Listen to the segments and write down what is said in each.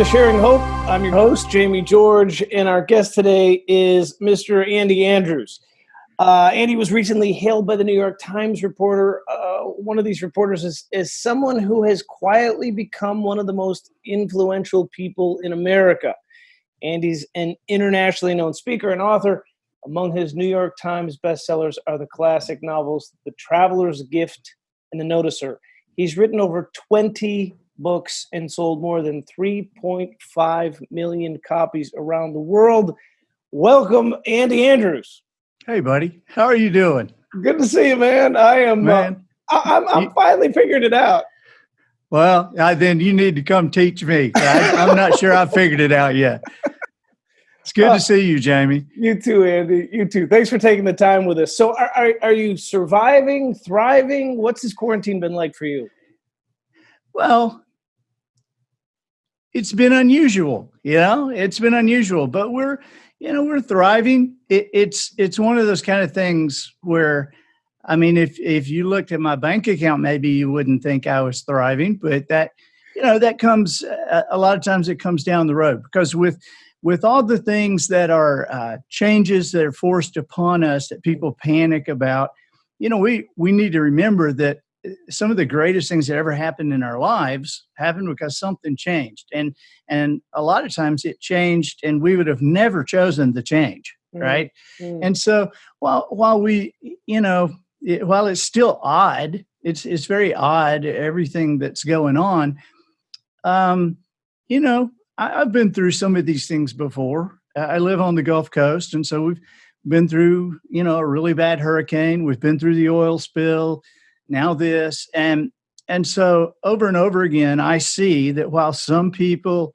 to Sharing Hope. I'm your host, Jamie George, and our guest today is Mr. Andy Andrews. Andy was recently hailed by the New York Times reporter. One of these reporters is someone who has quietly become one of the most influential people in America. Andy's an internationally known speaker and author. Among his New York Times bestsellers are the classic novels The Traveler's Gift and The Noticer. He's written over 20 books and sold more than 3.5 million copies around the world. Welcome, Andy Andrews. Hey, buddy. How are you doing? Good to see you, man. I am. I'm finally figured it out. Well, then you need to come teach me. I'm not sure I've figured it out yet. It's good to see you, Jamie. You too, Andy. You too. Thanks for taking the time with us. So are you surviving, thriving? What's this quarantine been like for you? Well, it's been unusual, it's been unusual, but we're thriving. It's one of those kind of things where, I mean, if you looked at my bank account, maybe you wouldn't think I was thriving, but that comes, a lot of times it comes down the road, because with all the things that are changes that are forced upon us that people panic about, we need to remember that some of the greatest things that ever happened in our lives happened because something changed. And a lot of times it changed and we would have never chosen the change. Right. Mm. And so while it's still odd, it's very odd, everything that's going on. I've been through some of these things before. I live on the Gulf Coast. And so we've been through, a really bad hurricane. We've been through the oil spill. Now this, and so over and over again, I see that while some people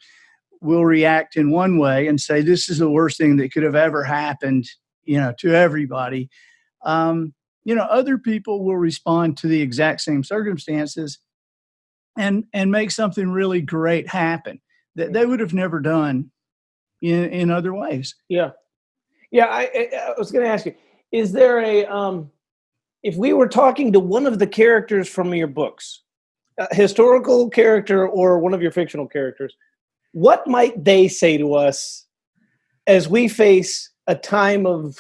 will react in one way and say, this is the worst thing that could have ever happened, to everybody, other people will respond to the exact same circumstances and make something really great happen that they would have never done in other ways. Yeah. Yeah. I was going to ask you, is there if we were talking to one of the characters from your books, a historical character or one of your fictional characters, what might they say to us as we face a time of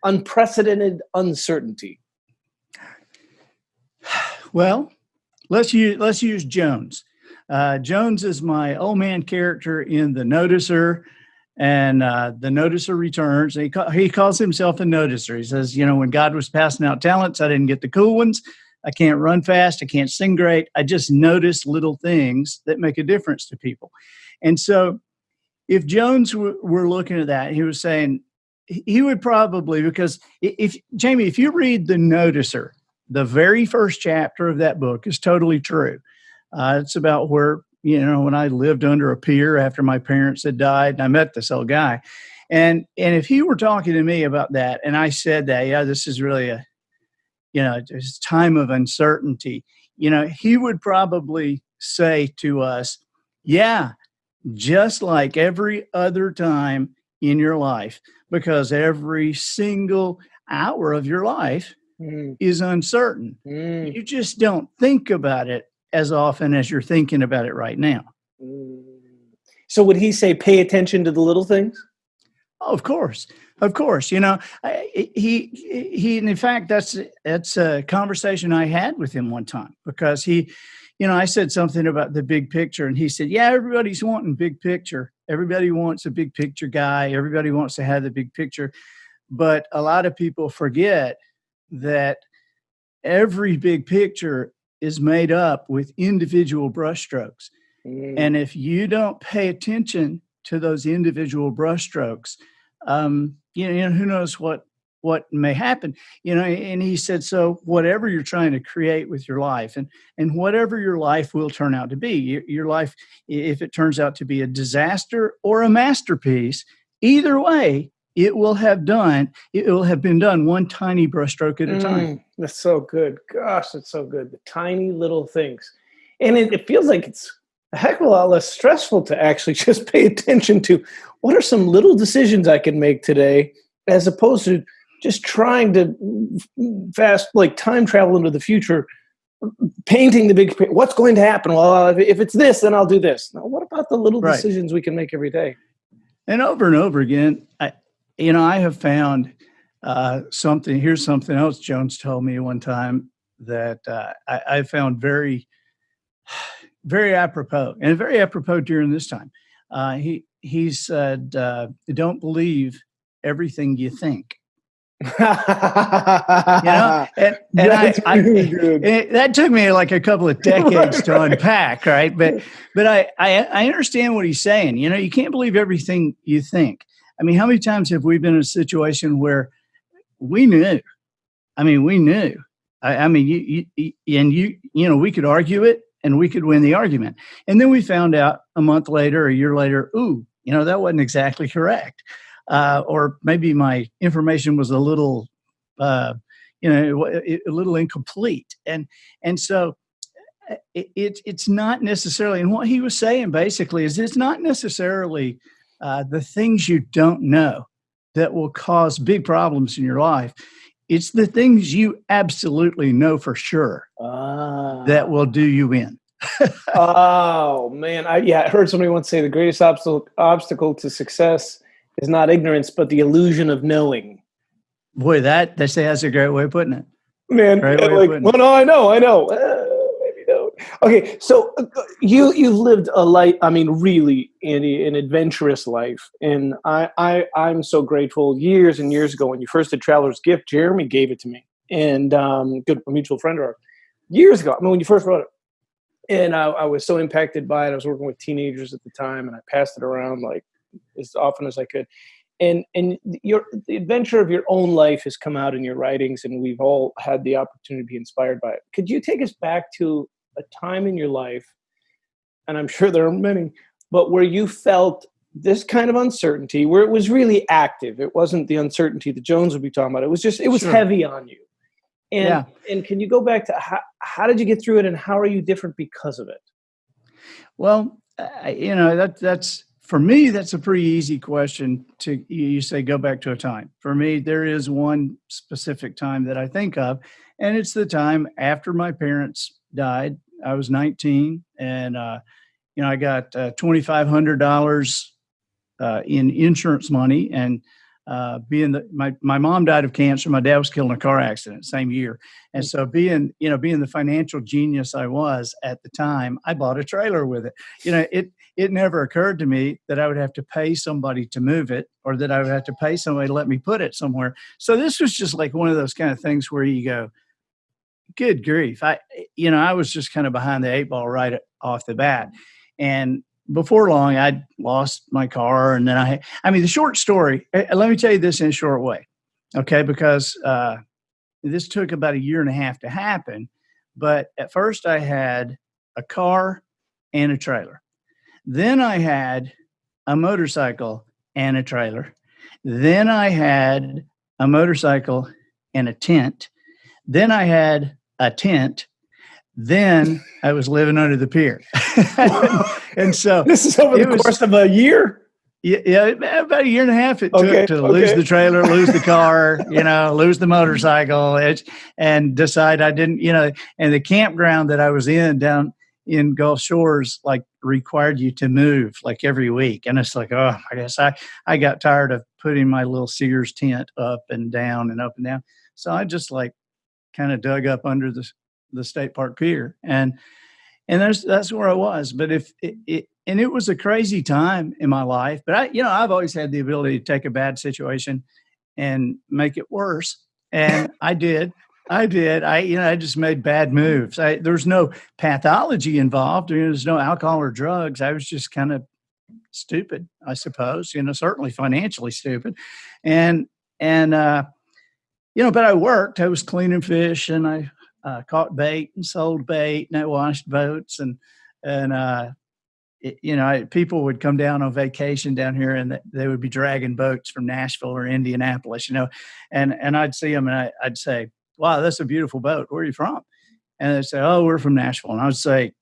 unprecedented uncertainty? Well, let's use Jones. Jones is my old man character in The Noticer. And The Noticer returns. He calls himself a noticer. He says, when God was passing out talents, I didn't get the cool ones. I can't run fast. I can't sing great. I just notice little things that make a difference to people. And so if Jones were looking at that, he was saying, he would probably, because Jamie, if you read The Noticer, the very first chapter of that book is totally true. It's about where, when I lived under a pier after my parents had died, and I met this old guy. And if he were talking to me about that, and I said that, this is really a time of uncertainty, he would probably say to us, yeah, just like every other time in your life, because every single hour of your life is uncertain. You just don't think about it as often as you're thinking about it right now. So would he say, pay attention to the little things? Oh, of course. He, in fact, that's a conversation I had with him one time, because I said something about the big picture, and he said, yeah, everybody's wanting big picture. Everybody wants a big picture guy. Everybody wants to have the big picture. But a lot of people forget that every big picture is made up with individual brushstrokes. And if you don't pay attention to those individual brushstrokes, who knows what may happen, and he said, so whatever you're trying to create with your life and whatever your life will turn out to be, your life, if it turns out to be a disaster or a masterpiece, either way, it will have been done one tiny brushstroke at a time. That's so good. Gosh, that's so good. The tiny little things. And it feels like it's a heck of a lot less stressful to actually just pay attention to what are some little decisions I can make today, as opposed to just trying to time travel into the future painting the big, what's going to happen? Well, if it's this, then I'll do this. Now, what about the little Right. decisions we can make every day? And over again, I have found something. Here's something else Jones told me one time that I found very, very apropos, and very apropos during this time. He said, "Don't believe everything you think." And That's really good. That took me like a couple of decades to unpack, right? But I understand what he's saying. You can't believe everything you think. I mean, how many times have we been in a situation where we knew? I mean, we knew. I mean, we could argue it and we could win the argument, and then we found out a month later, a year later, ooh, that wasn't exactly correct. Or maybe my information was a little, a little incomplete, and so it's not necessarily. And what he was saying basically is, it's not necessarily the things you don't know that will cause big problems in your life. It's the things you absolutely know for sure that will do you in. Oh man, I heard somebody once say the greatest obstacle to success is not ignorance, but the illusion of knowing. Boy, that's a great way of putting it. Man, well, no, I know. Maybe don't. Okay, so you've lived a life. I mean, really, Andy, an adventurous life, and I'm so grateful. Years and years ago, when you first did Traveler's Gift, Jeremy gave it to me, and a mutual friend of ours. Years ago, I mean, when you first wrote it. And I was so impacted by it. I was working with teenagers at the time, and I passed it around like as often as I could. And the adventure of your own life has come out in your writings, and we've all had the opportunity to be inspired by it. Could you take us back to a time in your life, and I'm sure there are many, but where you felt this kind of uncertainty, where it was really active? It wasn't the uncertainty that Jones would be talking about. It was Sure. heavy on you. And can you go back to how did you get through it, and how are you different because of it? Well, that's for me, that's a pretty easy question to, you say, go back to a time. For me, there is one specific time that I think of, and it's the time after my parents died. I was 19, and I got $2,500 in insurance money, and my mom died of cancer. My dad was killed in a car accident same year. And so being the financial genius I was at the time, I bought a trailer with it. It never occurred to me that I would have to pay somebody to move it, or that I would have to pay somebody to let me put it somewhere. So this was just like one of those kind of things where you go, good grief. I was just kind of behind the eight ball right off the bat. And before long, I'd lost my car. And then the short story, let me tell you this in a short way. Okay. Because this took about 1.5 years to happen. But at first I had a car and a trailer. Then I had a motorcycle and a trailer. Then I had a motorcycle and a tent. Then I had a tent. Then I was living under the pier. And so this is over the course of a year? Yeah, about 1.5 years it took to lose the trailer, lose the car, lose the motorcycle, and decide I didn't, and the campground that I was in down in Gulf Shores, like, required you to move like every week. And it's like, oh, I guess I got tired of putting my little Sears tent up and down and up and down. So I just kind of dug up under the state park pier, and that's where I was. But it was a crazy time in my life, but I've always had the ability to take a bad situation and make it worse. And I did. I just made bad moves. There's no pathology involved. There's no alcohol or drugs. I was just kind of stupid, I suppose, certainly financially stupid. And but I worked. I was cleaning fish, and I caught bait and sold bait, and I washed boats, and people would come down on vacation down here, and they would be dragging boats from Nashville or Indianapolis, and I'd see them, and I'd say, wow, that's a beautiful boat. Where are you from? And they'd say, oh, we're from Nashville. And I'd say,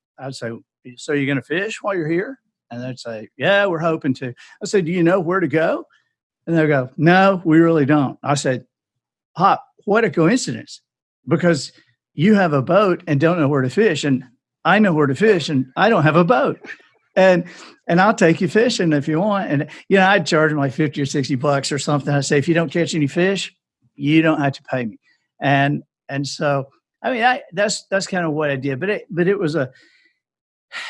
so you're going to fish while you're here? And they'd say, yeah, we're hoping to. I said, do you know where to go? And they'll go, no, we really don't. I said, what a coincidence, because you have a boat and don't know where to fish, and I know where to fish and I don't have a boat. And I'll take you fishing if you want. And I'd charge them like 50 or $60 or something. I say, if you don't catch any fish, you don't have to pay me. And so that's kind of what I did. But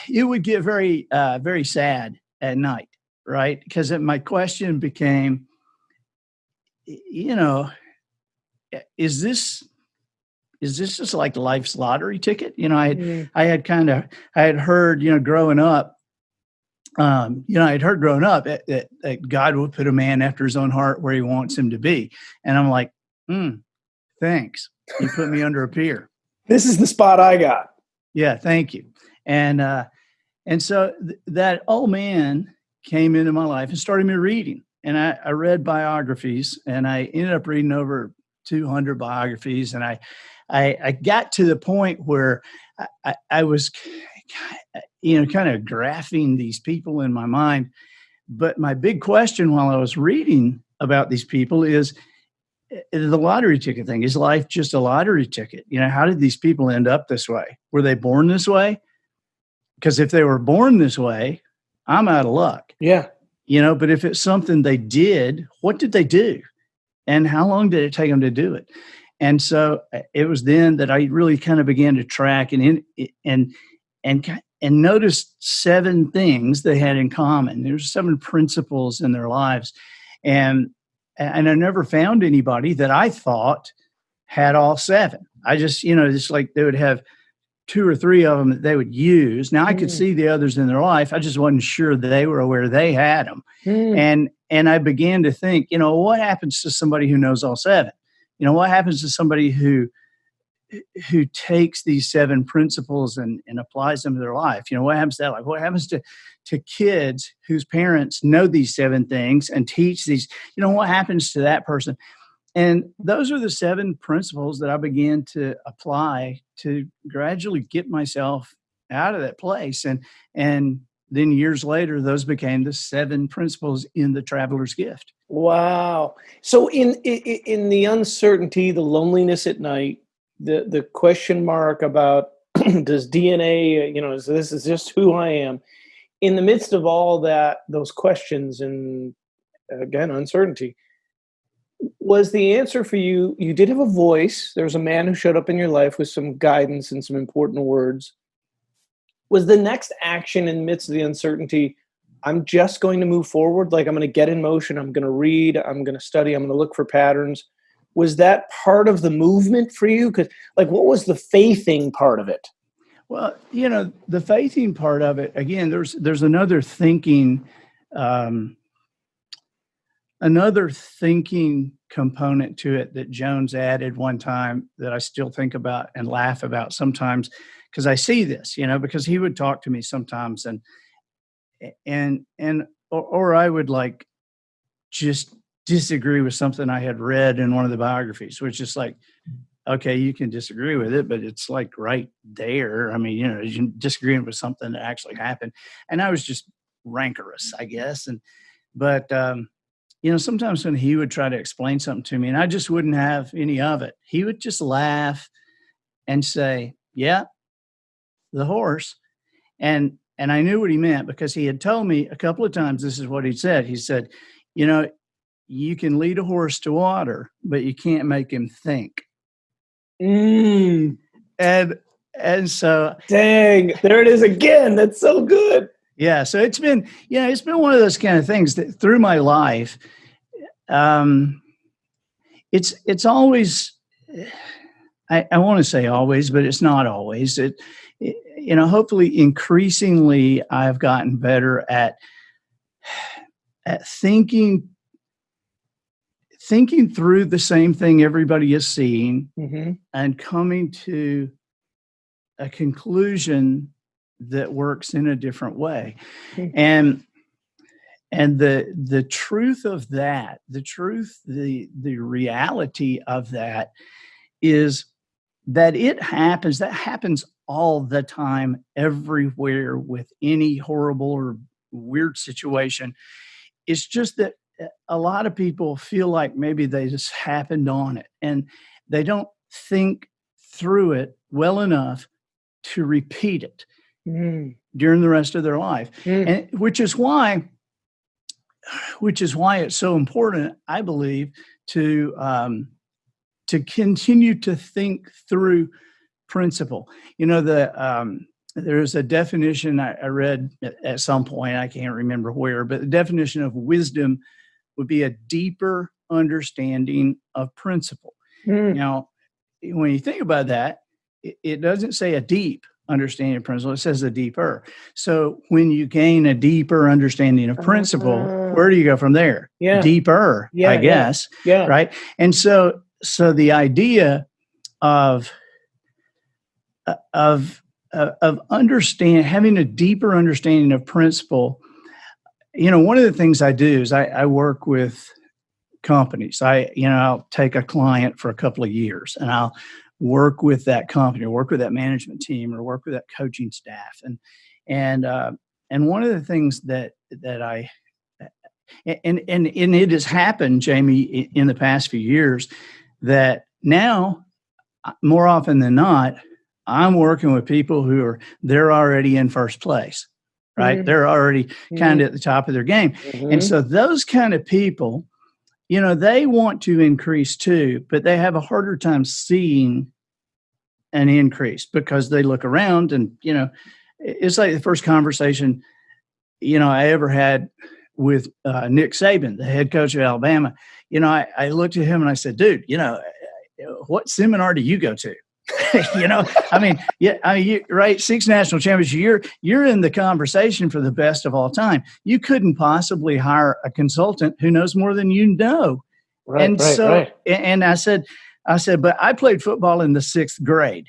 it would get very very sad at night, right? Because my question became, is this just like life's lottery ticket? I had heard, growing up, I'd heard growing up that God will put a man after his own heart where he wants him to be. And I'm like, thanks. You put me under a pier. This is the spot I got. Yeah, thank you. And so that old man came into my life and started me reading. And I read biographies, and I ended up reading over 200 biographies. And I got to the point where I was, kind of graphing these people in my mind. But my big question while I was reading about these people is the lottery ticket thing. Is life just a lottery ticket? How did these people end up this way? Were they born this way? Because if they were born this way, I'm out of luck. Yeah. But if it's something they did, what did they do? And how long did it take them to do it? And so it was then that I really kind of began to track and noticed 7 things they had in common. There's 7 principles in their lives. And I never found anybody that I thought had all 7. I just, just like they would have 2 or 3 of them that they would use. Now I could see the others in their life. I just wasn't sure that they were aware they had them. And I began to think, what happens to somebody who knows all 7? What happens to somebody who takes these 7 principles and applies them to their life? What happens to that life? What happens to kids whose parents know these 7 things and teach these? What happens to that person? And those are the 7 principles that I began to apply to gradually get myself out of that place. And then years later, those became the 7 principles in the Traveler's Gift. Wow. So in the uncertainty, the loneliness at night, the question mark about does DNA, is this is just who I am? In the midst of all that, those questions and again, uncertainty, was the answer for you, you did have a voice. There was a man who showed up in your life with some guidance and some important words. Was the next action in the midst of the uncertainty, I'm just going to move forward, like I'm going to get in motion, I'm going to read, I'm going to study, I'm going to look for patterns? Was that part of the movement for you? Because, what was the faithing part of it? Well, the faithing part of it, again, there's another thinking component to it that Jones added one time that I still think about and laugh about sometimes, because I see this, because he would talk to me sometimes or I would just disagree with something I had read in one of the biographies, which is okay, you can disagree with it, but it's right there. I mean, you're disagreeing with something that actually happened. And I was just rancorous, I guess. But sometimes when he would try to explain something to me and I just wouldn't have any of it, he would just laugh and say, yeah, the horse. And I knew what he meant, because he had told me a couple of times, this is what he said. He said, you can lead a horse to water, but you can't make him think. And so, dang, there it is again. That's so good. Yeah. So it's been one of those kind of things that through my life, it's always, I want to say always, but it's not always. Hopefully increasingly I've gotten better at thinking through the same thing everybody is seeing, and coming to a conclusion that works in a different way. And the truth of that, the reality of that is that that happens all the time, everywhere, with any horrible or weird situation. It's just that a lot of people feel like maybe they just happened on it, and they don't think through it well enough to repeat it during the rest of their life. And which is why it's so important, I believe, to continue to think through principle. There's a definition I read at some point, I can't remember where, but the definition of wisdom would be a deeper understanding of principle. Now, when you think about that, it doesn't say a deep understanding of principle, it says a deeper. So when you gain a deeper understanding of principle, where do you go from there? Deeper, I guess. Right. And so the idea of having a deeper understanding of principle, one of the things I do is I work with companies. I'll take a client for a couple of years and I'll work with that company or work with that management team or work with that coaching staff. And one of the things that I, and it has happened, Jamie, in the past few years, that now more often than not, I'm working with people they're already in first place, right? They're already kind of at the top of their game. And so those kind of people, they want to increase too, but they have a harder time seeing an increase because they look around and, it's like the first conversation, I ever had with Nick Saban, the head coach of Alabama. I looked at him and I said, dude, what seminar do you go to? Right. 6 national championships. You're in the conversation for the best of all time. You couldn't possibly hire a consultant who knows more than you know. And I said, but I played football in the 6th grade.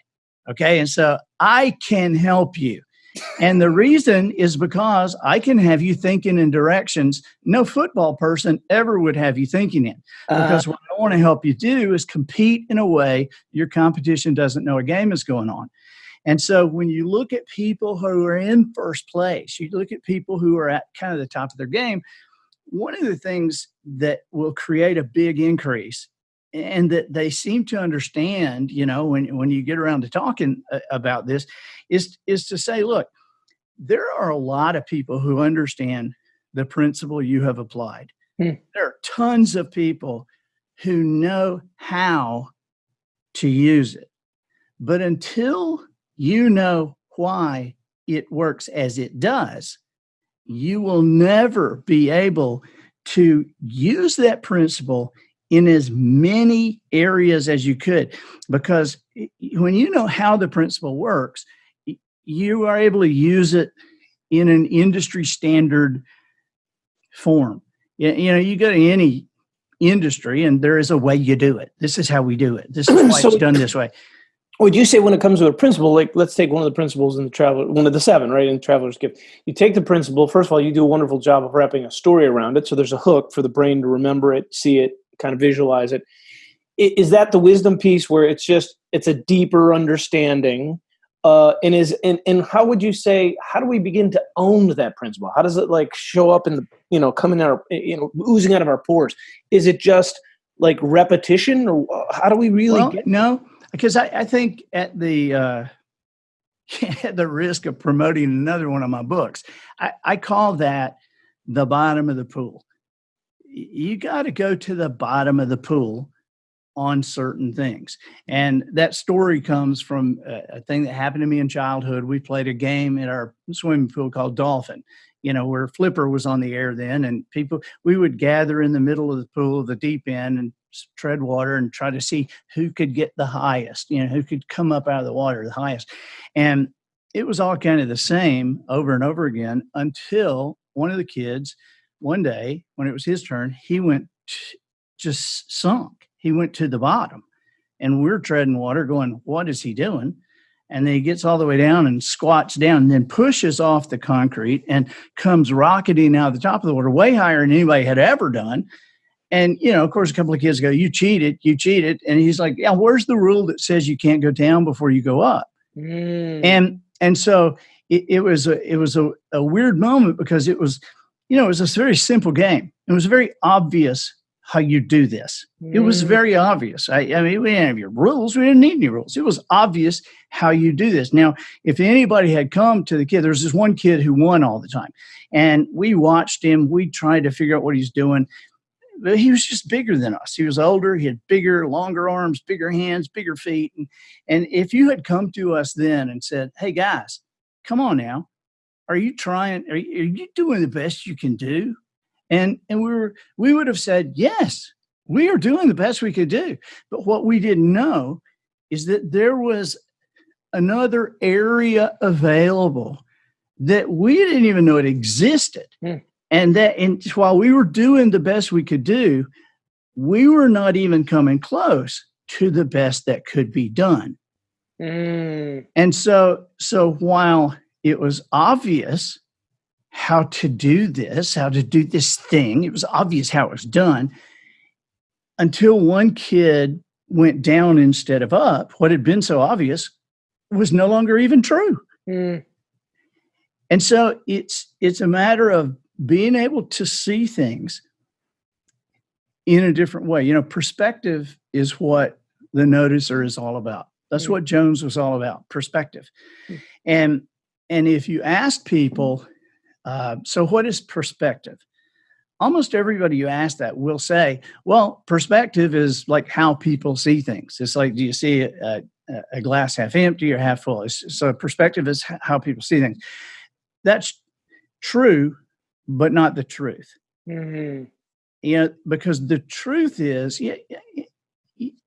Okay. And so I can help you. And the reason is because I can have you thinking in directions no football person ever would have you thinking in. Because what I want to help you do is compete in a way your competition doesn't know a game is going on. And so when you look at people who are in first place, you look at people who are at kind of the top of their game, one of the things that will create a big increase and that they seem to understand, when you get around to talking about this, is to say, look, there are a lot of people who understand the principle you have applied. There are tons of people who know how to use it. But until you know why it works as it does, you will never be able to use that principle in as many areas as you could. Because when you know how the principle works, you are able to use it in an industry standard form. You go to any industry and there is a way you do it. This is how we do it. This is why it's done this way. Would you say when it comes to a principle, like let's take one of the principles in one of the 7, right, in Traveler's Gift. You take the principle, first of all, you do a wonderful job of wrapping a story around it. So there's a hook for the brain to remember it, see it, kind of visualize it. Is that the wisdom piece where it's a deeper understanding? And how would you say, how do we begin to own that principle? How does it like show up in the, coming out, oozing out of our pores? Is it just like repetition, or how do we really get? No, because I think at the at the risk of promoting another one of my books, I call that the bottom of the pool. You got to go to the bottom of the pool on certain things. And that story comes from a thing that happened to me in childhood. We played a game in our swimming pool called Dolphin, where Flipper was on the air then, and we would gather in the middle of the pool, the deep end, and tread water and try to see who could get the highest, who could come up out of the water the highest. And it was all kind of the same over and over again until one of the kids, one day when it was his turn, he went just sunk. He went to the bottom, and we're treading water going, what is he doing? And then he gets all the way down and squats down and then pushes off the concrete and comes rocketing out of the top of the water way higher than anybody had ever done. And, of course, a couple of kids go, you cheated. And he's like, yeah, where's the rule that says you can't go down before you go up? And so it was a weird moment because it was a very simple game. It was a very obvious how you do this. It was very obvious. I mean, we didn't have your rules. We didn't need any rules. It was obvious how you do this. Now, if anybody had come to the kid, there's this one kid who won all the time. And we watched him. We tried to figure out what he's doing. But he was just bigger than us. He was older. He had bigger, longer arms, bigger hands, bigger feet. And if you had come to us then and said, hey, guys, come on now. Are you doing the best you can do? And we would have said, yes, we are doing the best we could do. But what we didn't know is that there was another area available that we didn't even know it existed. And while we were doing the best we could do, we were not even coming close to the best that could be done. And so while it was obvious how to do this thing, it was obvious how it was done, until one kid went down instead of up, what had been so obvious was no longer even true. And so it's a matter of being able to see things in a different way. You know, perspective is what the noticer is all about. That's what Jones was all about, perspective. And if you ask people, so what is perspective? Almost everybody you ask that will say, well, perspective is like how people see things. It's like, do you see a glass half empty or half full? So perspective is how people see things. That's true, but not the truth. You know, because the truth is,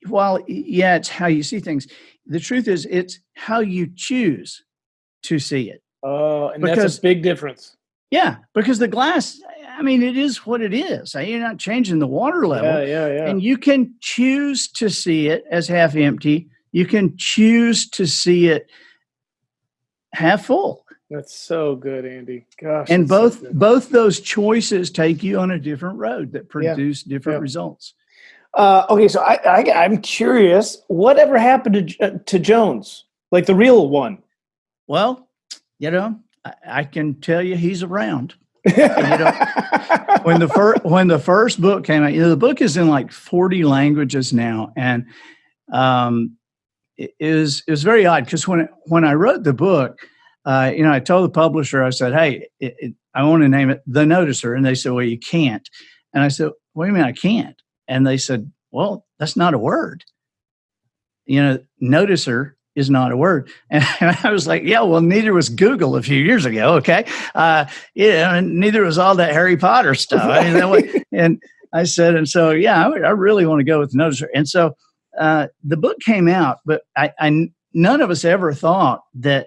while it's how you see things, the truth is it's how you choose to see it. Oh, and that's a big difference. Yeah, because the glass, I mean, it is what it is. You're not changing the water level. Yeah. And you can choose to see it as half empty. You can choose to see it half full. That's so good, Andy. Gosh. And both those choices take you on a different road that produce different results. Okay, so I'm curious, whatever happened to Jones, like the real one? Well, you know, I can tell you he's around. You know, when the first book came out, you know, the book is in like 40 languages now, and it was very odd because when I wrote the book, you know, I told the publisher, I said, hey, I want to name it The Noticer. And they said, well, you can't. And I said, what do you mean I can't? And they said, well, that's not a word. You know, noticer is not a word. And I was like, yeah, well, neither was Google a few years ago. Okay. Yeah. And neither was all that Harry Potter stuff. And I said, and so, yeah, I really want to go with the noticer. And so the book came out, but none of us ever thought that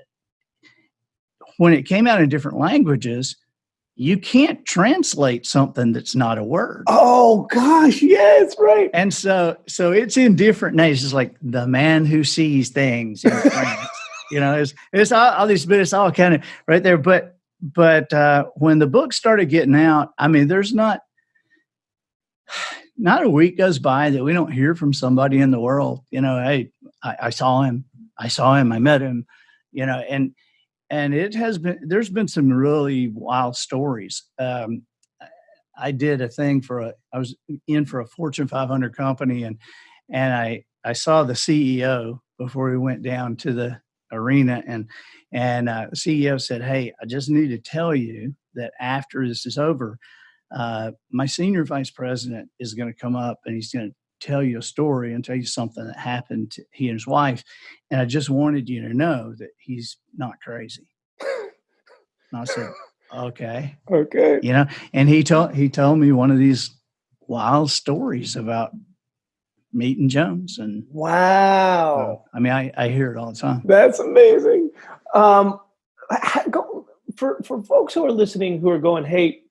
when it came out in different languages, you can't translate something that's not a word. Oh gosh, yes, right. And so it's in different names. It's like The Man Who Sees Things in France. You know, it's all these, but it's all kind of right there. But when the book started getting out, I mean, there's not a week goes by that we don't hear from somebody in the world. You know, hey, I saw him, I met him. You know, and there's been some really wild stories. I did a thing I was in for a Fortune 500 company, and I saw the CEO before we went down to the arena, and the CEO said, hey, I just need to tell you that after this is over, my senior vice president is going to come up and he's going to tell you a story and tell you something that happened to he and his wife. And I just wanted you to know that he's not crazy. And I said, okay. You know, and he told me one of these wild stories about meeting Jones. And wow. I mean, I hear it all the time. That's amazing. For folks who are listening, who are going, hey,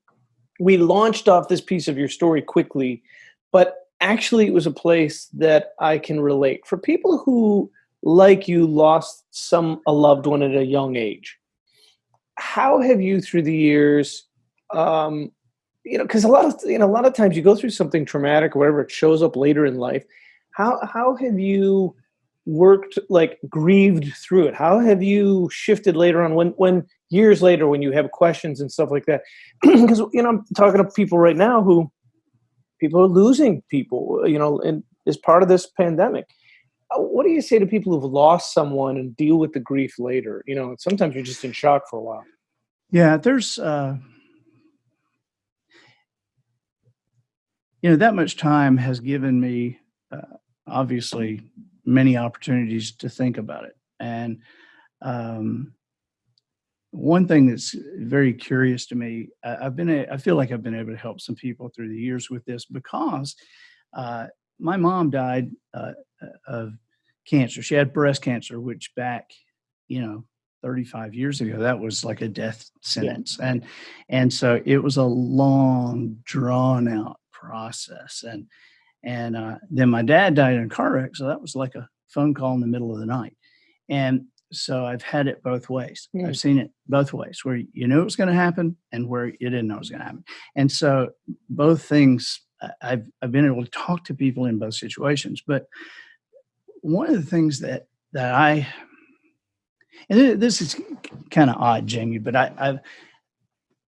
we launched off this piece of your story quickly, but actually it was a place that I can relate. For people who, like you, lost a loved one at a young age, how have you, through the years, you know, because a lot of times you go through something traumatic or whatever, it shows up later in life. How have you worked, like, grieved through it? How have you shifted later on when years later, when you have questions and stuff like that? Because, you know, I'm talking to people right now who people are losing people, and as part of this pandemic. What do you say to people who've lost someone and deal with the grief later? Sometimes you're just in shock for a while. Yeah, there's that much time has given me obviously many opportunities to think about it. And um, one thing that's very curious to me, I feel like I've been able to help some people through the years with this because uh, my mom died of cancer. She had breast cancer, which back, 35 years ago, that was like a death sentence. And so it was a long, drawn out process. And then my dad died in a car wreck. So that was like a phone call in the middle of the night. And so I've had it both ways. Mm. I've seen it both ways, where you knew it was going to happen and where you didn't know it was going to happen. And so both things, I've been able to talk to people in both situations. But one of the things that and this is kind of odd, Jamie, but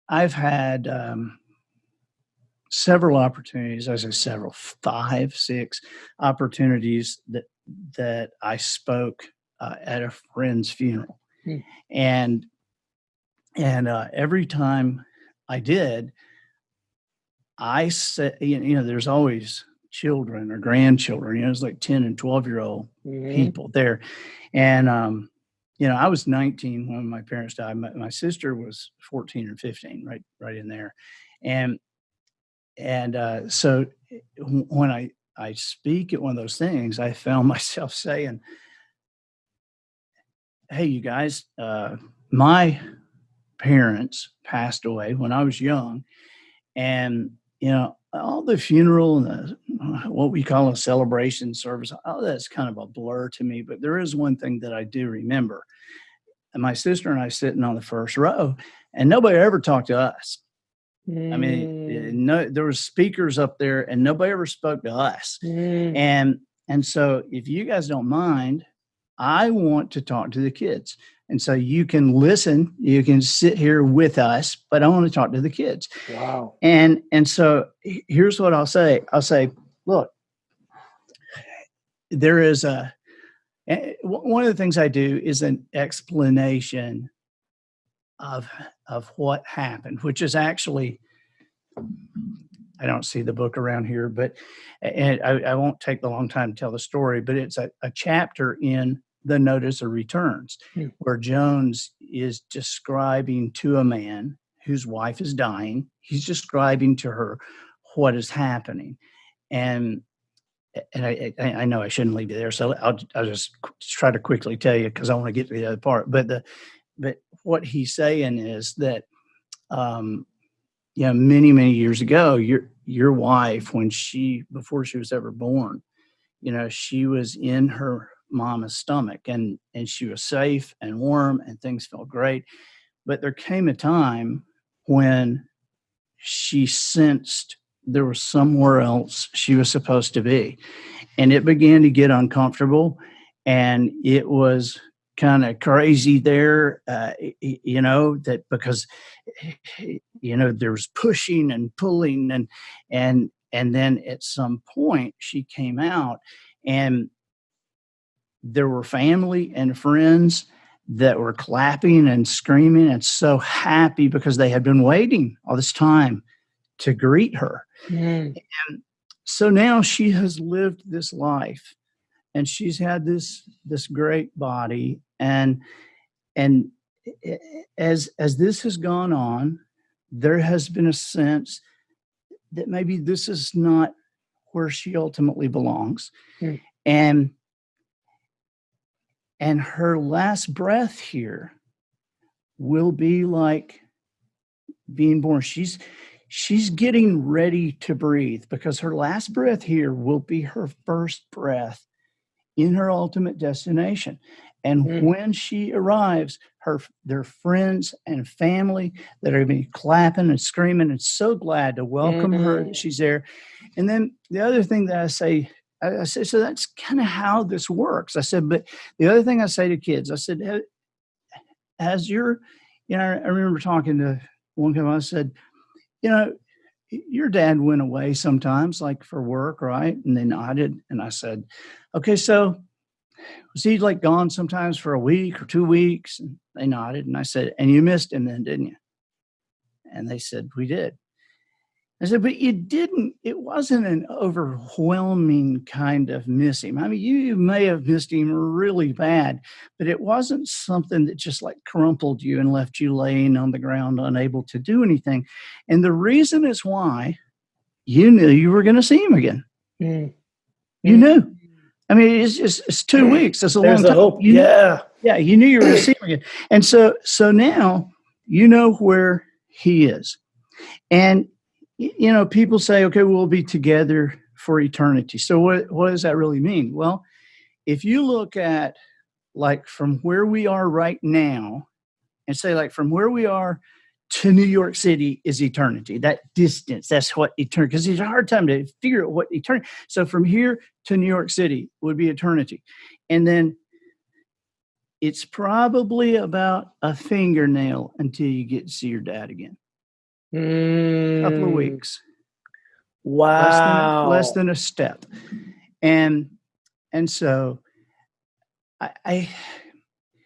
I've had several opportunities. I say several, 5, 6 opportunities that I spoke at a friend's funeral. Hmm. And every time I did, I said, there's always children or grandchildren, it's like 10 and 12-year-old people there. And, I was 19 when my parents died. My sister was 14 or 15, right in there. And so when I speak at one of those things, I found myself saying, hey, you guys, my parents passed away when I was young. And, all the funeral and what we call a celebration service, all that's kind of a blur to me. But there is one thing that I do remember. And my sister and I sitting on the first row, and nobody ever talked to us. I mean, no, there were speakers up there, and nobody ever spoke to us. And so, if you guys don't mind, I want to talk to the kids. And so you can listen, you can sit here with us, but I want to talk to the kids. Wow. And so here's what I'll say. I'll say, look, there is one of the things I do is an explanation of what happened, which is actually, I don't see the book around here, but and I won't take the long time to tell the story, but it's a chapter in the Notice of Returns, where Jones is describing to a man whose wife is dying. He's describing to her what is happening. And I know I shouldn't leave you there, so I'll just try to quickly tell you because I want to get to the other part. But what he's saying is that, many, many years ago, your wife, before she was ever born, she was in her mama's stomach and she was safe and warm and things felt great. But there came a time when she sensed there was somewhere else she was supposed to be. And it began to get uncomfortable, and it was kind of crazy there, that because, there was pushing and pulling and then at some point she came out, and there were family and friends that were clapping and screaming and so happy because they had been waiting all this time to greet her. And so now she has lived this life, and she's had this great body, and as this has gone on, there has been a sense that maybe this is not where she ultimately belongs. And her last breath here will be like being born. She's getting ready to breathe, because her last breath here will be her first breath in her ultimate destination. And when she arrives, their friends and family that are going to be clapping and screaming and so glad to welcome her that she's there. And then the other thing that I say, so that's kind of how this works. I said, but the other thing I say to kids, I said, as you're, I remember talking to one guy, I said, your dad went away sometimes, like for work, right? And they nodded. And I said, okay, so was he like gone sometimes for a week or 2 weeks? And they nodded. And I said, and you missed him then, didn't you? And they said, we did. I said, but you didn't, it wasn't an overwhelming kind of miss him. I mean, you may have missed him really bad, but it wasn't something that just like crumpled you and left you laying on the ground, unable to do anything. And the reason is why you knew you were going to see him again. Mm. You knew. I mean, it's 2 weeks. That's a There's long time. Hope. You yeah. Yeah, you knew you were going to see him again. And so now you know where he is. And people say, okay, we'll be together for eternity. So what does that really mean? Well, if you look at like from where we are right now and say like from where we are to New York City is eternity, that distance, that's what eternity, because it's a hard time to figure out what eternity. So from here to New York City would be eternity. And then it's probably about a fingernail until you get to see your dad again. Couple of weeks. Wow. Less than a step. And so I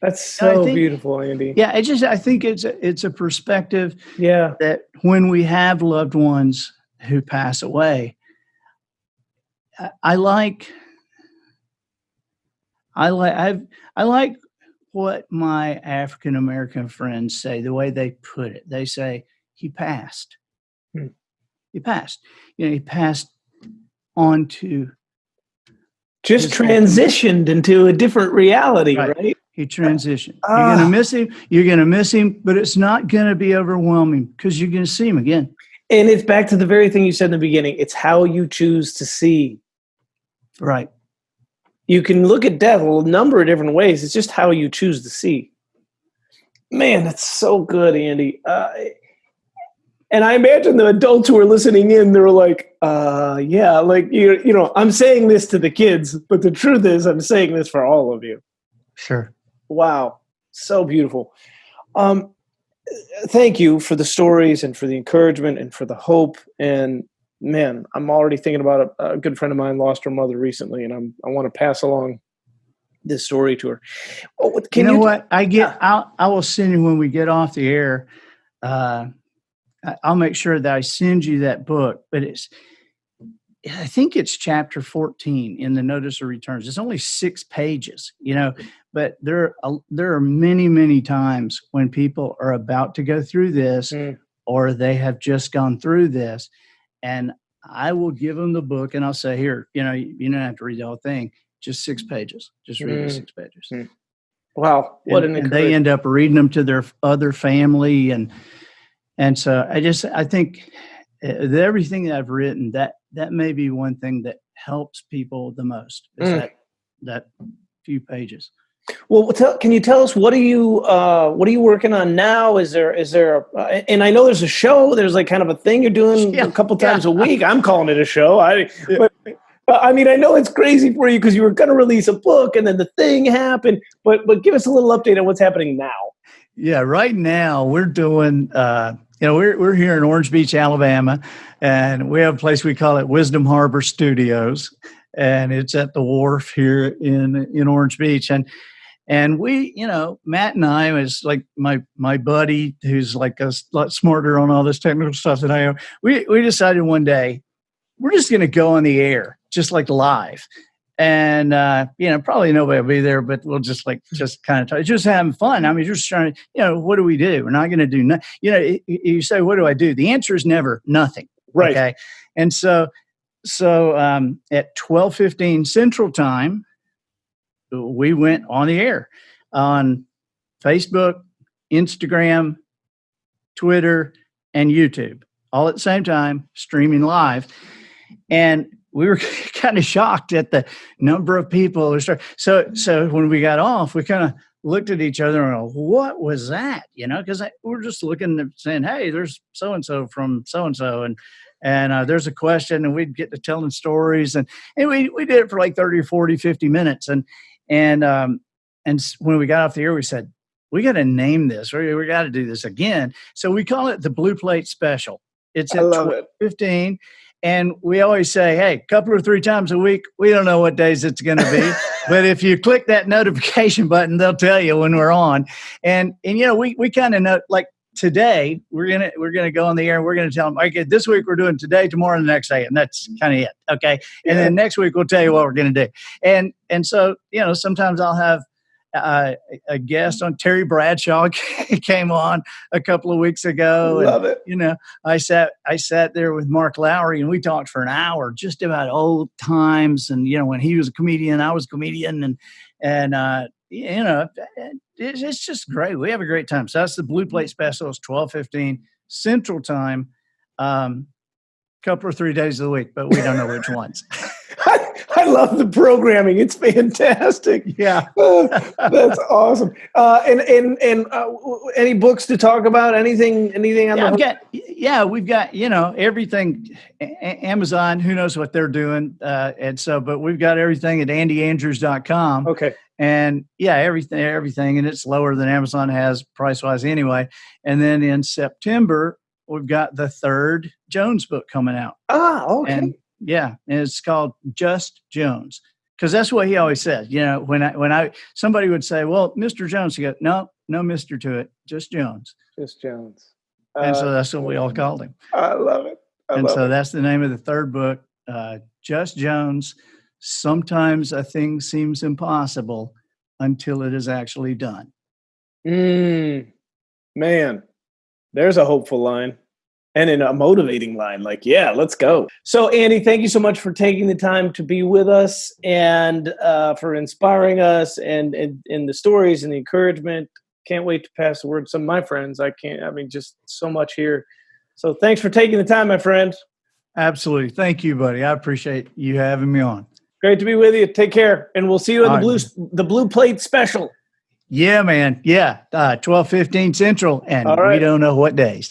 that's so beautiful, Andy. Yeah, I think it's a perspective that when we have loved ones who pass away, I like what my African American friends say, the way they put it. They say he passed. He passed. He passed on to just transitioned into a different reality, right? He transitioned. You're going to miss him. You're going to miss him, but it's not going to be overwhelming because you're going to see him again. And it's back to the very thing you said in the beginning. It's how you choose to see. Right. You can look at death a number of different ways. It's just how you choose to see. Man, that's so good, Andy. And I imagine the adults who are listening in, they're like, yeah, like, I'm saying this to the kids, but the truth is I'm saying this for all of you. Sure. Wow. So beautiful. Thank you for the stories and for the encouragement and for the hope. And man, I'm already thinking about a good friend of mine lost her mother recently, and I want to pass along this story to her. Oh, you know what? I will send you when we get off the air. I'll make sure that I send you that book, but I think it's chapter 14 in the Notice of Returns. It's only 6 pages, but there are many, many times when people are about to go through this or they have just gone through this, and I will give them the book and I'll say, here, you don't have to read the whole thing, just 6 pages. Just read the 6 pages. Wow. And they end up reading them to their other family. And so I think everything that I've written, that may be one thing that helps people the most is that few pages. Well, can you tell us what are you working on now? Is there and I know there's a show. There's like kind of a thing you're doing a couple times a week. I'm calling it a show. But I mean, I know it's crazy for you because you were going to release a book and then the thing happened. But give us a little update on what's happening now. Yeah, right now we're doing. We're here in Orange Beach, Alabama, and we have a place we call it Wisdom Harbor Studios, and it's at the wharf here in Orange Beach. And we, Matt and I, is like my buddy who's like a lot smarter on all this technical stuff than I am. We decided one day we're just going to go on the air, just like live. And, probably nobody will be there, but we'll just kind of talk, just having fun. I mean, just trying to, what do we do? We're not going to do nothing. You say, what do I do? The answer is never nothing. Right. Okay. And so at 12:15 Central Time, we went on the air on Facebook, Instagram, Twitter, and YouTube, all at the same time, streaming live. And we were kind of shocked at the number of people who started. So when we got off, we kind of looked at each other and go, what was that? Because we're just looking and saying, hey, there's so-and-so from so-and-so. And there's a question, and we'd get to telling stories. And we did it for like 30 or 40, 50 minutes. And when we got off the air, we said, we got to name this. We got to do this again. So we call it the Blue Plate Special. It's I at love it. 12:15. And we always say, hey, a couple or 3 times a week, we don't know what days it's going to be. But if you click that notification button, they'll tell you when we're on. And we kind of know, like today, we're gonna go on the air and we're gonna tell them, okay, this week we're doing today, tomorrow, and the next day, and that's kind of it. Okay. And then next week we'll tell you what we're gonna do. And so sometimes I'll have a guest on. Terry Bradshaw came on a couple of weeks ago. Love it. I sat there with Mark Lowry and we talked for an hour just about old times. And, when he was a comedian, I was a comedian, and it's just great. We have a great time. So that's the Blue Plate special. It's 12:15 Central Time, couple or 3 days of the week, but we don't know which ones. I love the programming. It's fantastic. Yeah. That's awesome. And any books to talk about? Anything on we've got, everything. Amazon, who knows what they're doing. But we've got everything at andyandrews.com. Okay. And everything. And it's lower than Amazon has price wise anyway. And then in September, we've got the 3rd Jones book coming out. Okay. And it's called Just Jones, because that's what he always says. When somebody would say, "Well, Mr. Jones," he goes, "No Mr. to it, just Jones." Just Jones. And so that's what we all called him. I love it. That's the name of the 3rd book, Just Jones. Sometimes a thing seems impossible until it is actually done. Man, there's a hopeful line. And in a motivating line, like, yeah, let's go. So, Andy, thank you so much for taking the time to be with us and for inspiring us and the stories and the encouragement. Can't wait to pass the word to some of my friends. Just so much here. So thanks for taking the time, my friend. Absolutely. Thank you, buddy. I appreciate you having me on. Great to be with you. Take care. And we'll see you in the Blue Plate special. Yeah, man. Yeah. 12:15 Central. And we don't know what days.